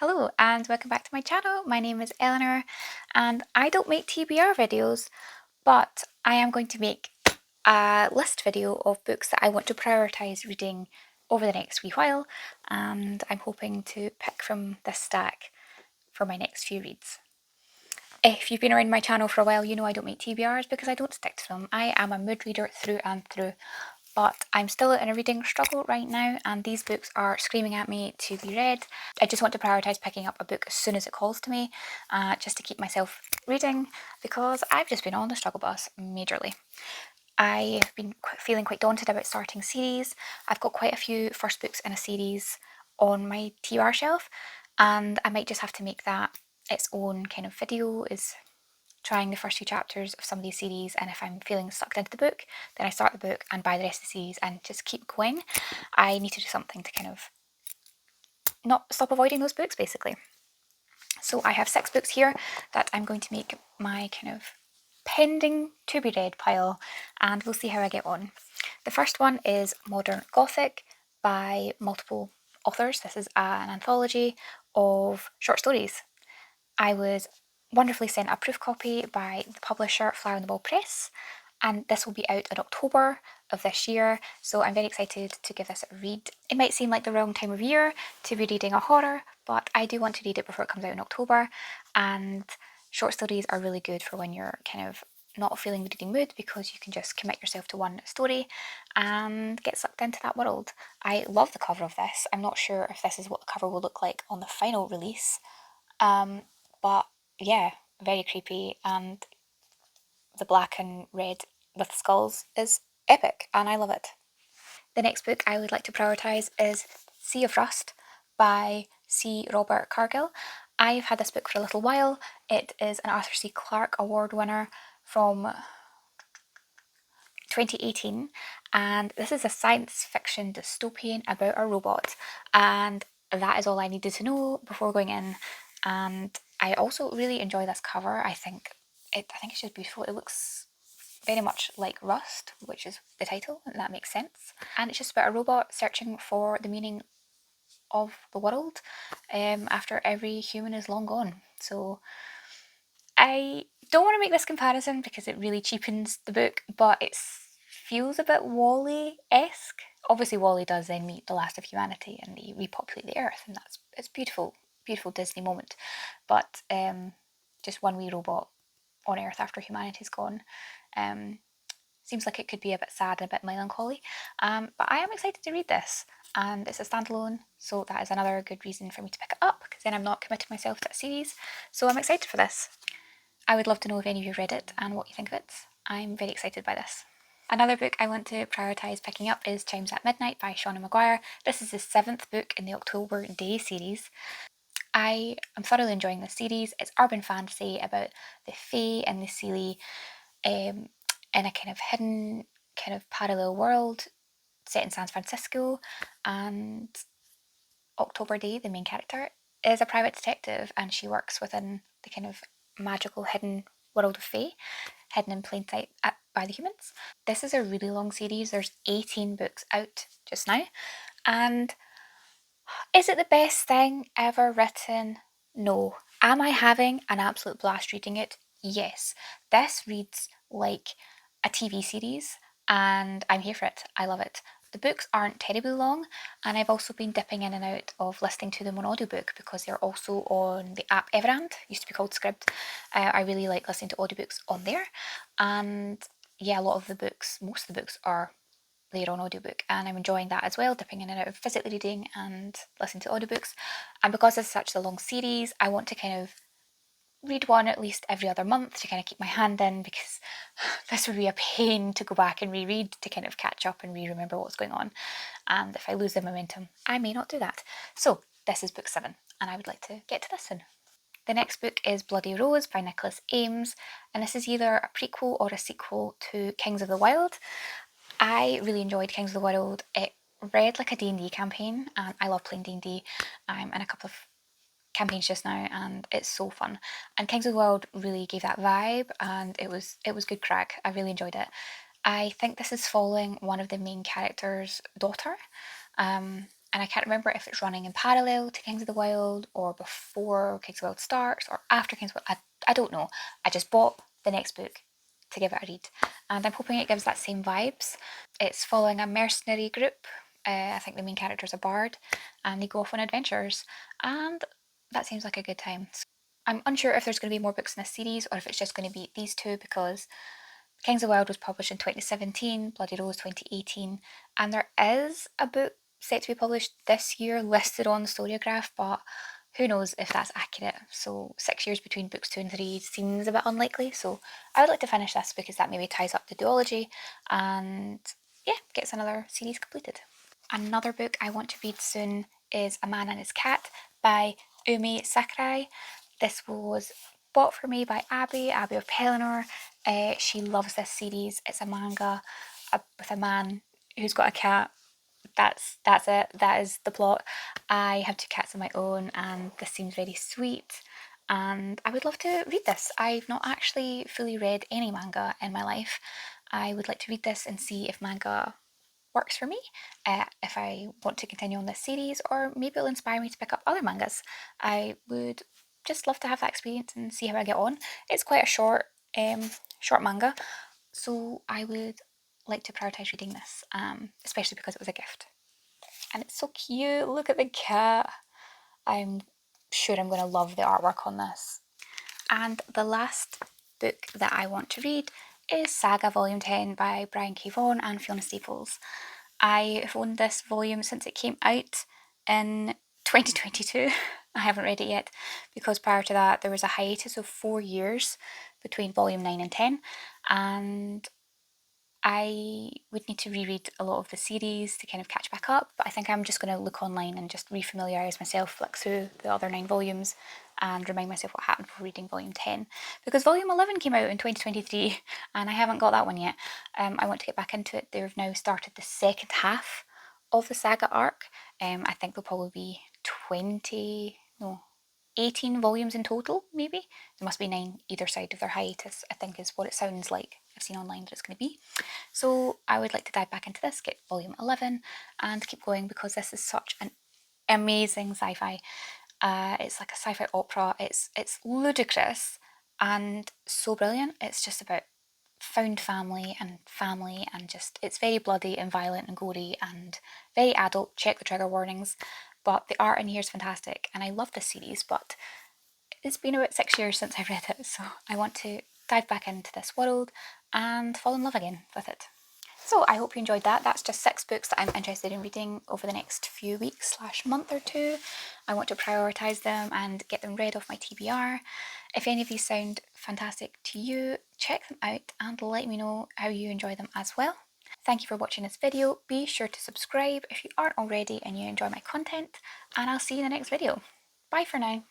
Hello and welcome back to my channel. My name is Eleanor and I don't make TBR videos, but I am going to make a list video of books that I want to prioritise reading over the next wee while, and I'm hoping to pick from this stack for my next few reads. If you've been around my channel for a while, you know I don't make TBRs because I don't stick to them. I am a mood reader through and through, but I'm still in a reading struggle right now and these books are screaming at me to be read. I just want to prioritise picking up a book as soon as it calls to me, just to keep myself reading, because I've just been on the struggle bus majorly. I've been feeling quite daunted about starting series. I've got quite a few first books in a series on my TBR shelf, and I might just have to make that its own kind of video, is trying the first few chapters of some of these series, and if I'm feeling sucked into the book, then I start the book and buy the rest of the series and just keep going. I need to do something to kind of not stop avoiding those books, basically. So I have 6 books here that I'm going to make my kind of pending to be read pile, and we'll see how I get on. The first one is Modern Gothic by multiple authors. This is an anthology of short stories. I was wonderfully sent a proof copy by the publisher Flower and the Ball Press, and this will be out in October of this year, so I'm very excited to give this a read. It might seem like the wrong time of year to be reading a horror, but I do want to read it before it comes out in October, and short stories are really good for when you're kind of not feeling the reading mood, because you can just commit yourself to one story and get sucked into that world. I love the cover of this. I'm not sure if this is what the cover will look like on the final release, but yeah, very creepy, and the black and red with skulls is epic and I love it. The next book I would like to prioritise is Sea of Rust by C. Robert Cargill. I've had this book for a little while. It is an Arthur C. Clarke Award winner from 2018, and this is a science fiction dystopian about a robot, and that is all I needed to know before going in. And I also really enjoy this cover. I think it's just beautiful. It looks very much like Rust, which is the title, and that makes sense. And it's just about a robot searching for the meaning of the world after every human is long gone. So I don't want to make this comparison because it really cheapens the book, but it feels a bit Wall-E-esque. Obviously Wall-E does then meet the last of humanity and they repopulate the earth, and it's beautiful, beautiful Disney moment. But just one wee robot on earth after humanity's gone. Seems like it could be a bit sad and a bit melancholy, but I am excited to read this, and it's a standalone, so that is another good reason for me to pick it up, because then I'm not committing myself to a series, so I'm excited for this. I would love to know if any of you read it and what you think of it. I'm very excited by this. Another book I want to prioritise picking up is Chimes at Midnight by Shauna Maguire. This is the 7th book in the October Day series. I am thoroughly enjoying this series. It's urban fantasy about the Fae and the Seelie in a kind of hidden, kind of parallel world set in San Francisco, and October Day, the main character, is a private detective and she works within the kind of magical hidden world of Fae, hidden in plain sight by the humans. This is a really long series. There's 18 books out just now, and is it the best thing ever written? No. Am I having an absolute blast reading it? Yes. This reads like a TV series and I'm here for it. I love it. The books aren't terribly long, and I've also been dipping in and out of listening to them on audiobook because they're also on the app Everand, used to be called Scribd. I really like listening to audiobooks on there, and yeah, a lot of the books, most of the books are there on audiobook, and I'm enjoying that as well, dipping in and out of physically reading and listening to audiobooks. And because it's such a long series, I want to kind of read one at least every other month to kind of keep my hand in, because this would be a pain to go back and reread to kind of catch up and re-remember what's going on. And if I lose the momentum, I may not do that. So this is book 7, and I would like to get to this soon. The next book is Bloody Rose by Nicholas Ames, and this is either a prequel or a sequel to Kings of the Wild. I really enjoyed Kings of the Wild. It read like a D&D campaign, and I love playing D&D. I'm in a couple of campaigns just now, and it's so fun. And Kings of the Wild really gave that vibe, and it was good crack. I really enjoyed it. I think this is following one of the main characters' daughter, and I can't remember if it's running in parallel to Kings of the Wild or before Kings of the Wild starts or after Kings of the Wild. I don't know. I just bought the next book to give it a read, and I'm hoping it gives that same vibes. It's following a mercenary group. I think the main character is a bard, and they go off on adventures, and that seems like a good time. I'm unsure if there's going to be more books in this series or if it's just going to be these two, because Kings of the Wild was published in 2017, Bloody Rose 2018, and there is a book set to be published this year listed on StoryGraph, but who knows if that's accurate. So 6 years between books 2 and 3 seems a bit unlikely, so I would like to finish this because that maybe ties up the duology and yeah, gets another series completed. Another book I want to read soon is A Man and His Cat by Umi Sakurai. This was bought for me by Abby of Pelennor. She loves this series. It's a manga with a man who's got a cat. That's it. That is the plot. I have 2 cats of my own, and this seems very sweet. And I would love to read this. I've not actually fully read any manga in my life. I would like to read this and see if manga works for me, if I want to continue on this series, or maybe it'll inspire me to pick up other mangas. I would just love to have that experience and see how I get on. It's quite a short manga, so I would like to prioritise reading this, especially because it was a gift. And it's so cute. Look at the cat. I'm sure I'm going to love the artwork on this. And the last book that I want to read is Saga Volume 10 by Brian K. Vaughan and Fiona Staples. I have owned this volume since it came out in 2022. I haven't read it yet because prior to that there was a hiatus of 4 years between volume 9 and 10, and I would need to reread a lot of the series to kind of catch back up, but I think I'm just going to look online and just refamiliarise myself, flick through the other 9 volumes and remind myself what happened before reading volume 10, because volume 11 came out in 2023 and I haven't got that one yet. I want to get back into it. They've now started the second half of the saga arc. I think there'll probably be 18 volumes in total, maybe. There must be 9 either side of their hiatus, I think is what it sounds like. I've seen online that it's going to be. So I would like to dive back into this, get volume 11 and keep going, because this is such an amazing sci-fi. It's like a sci-fi opera. It's ludicrous and so brilliant. It's just about found family and just, it's very bloody and violent and gory and very adult. Check the trigger warnings. But the art in here is fantastic and I love this series, but it's been about 6 years since I read it, so I want to dive back into this world and fall in love again with it. So I hope you enjoyed that. That's just 6 books that I'm interested in reading over the next few weeks / month or 2. I want to prioritise them and get them read off my TBR. If any of these sound fantastic to you, check them out and let me know how you enjoy them as well. Thank you for watching this video. Be sure to subscribe if you aren't already and you enjoy my content, and I'll see you in the next video. Bye for now.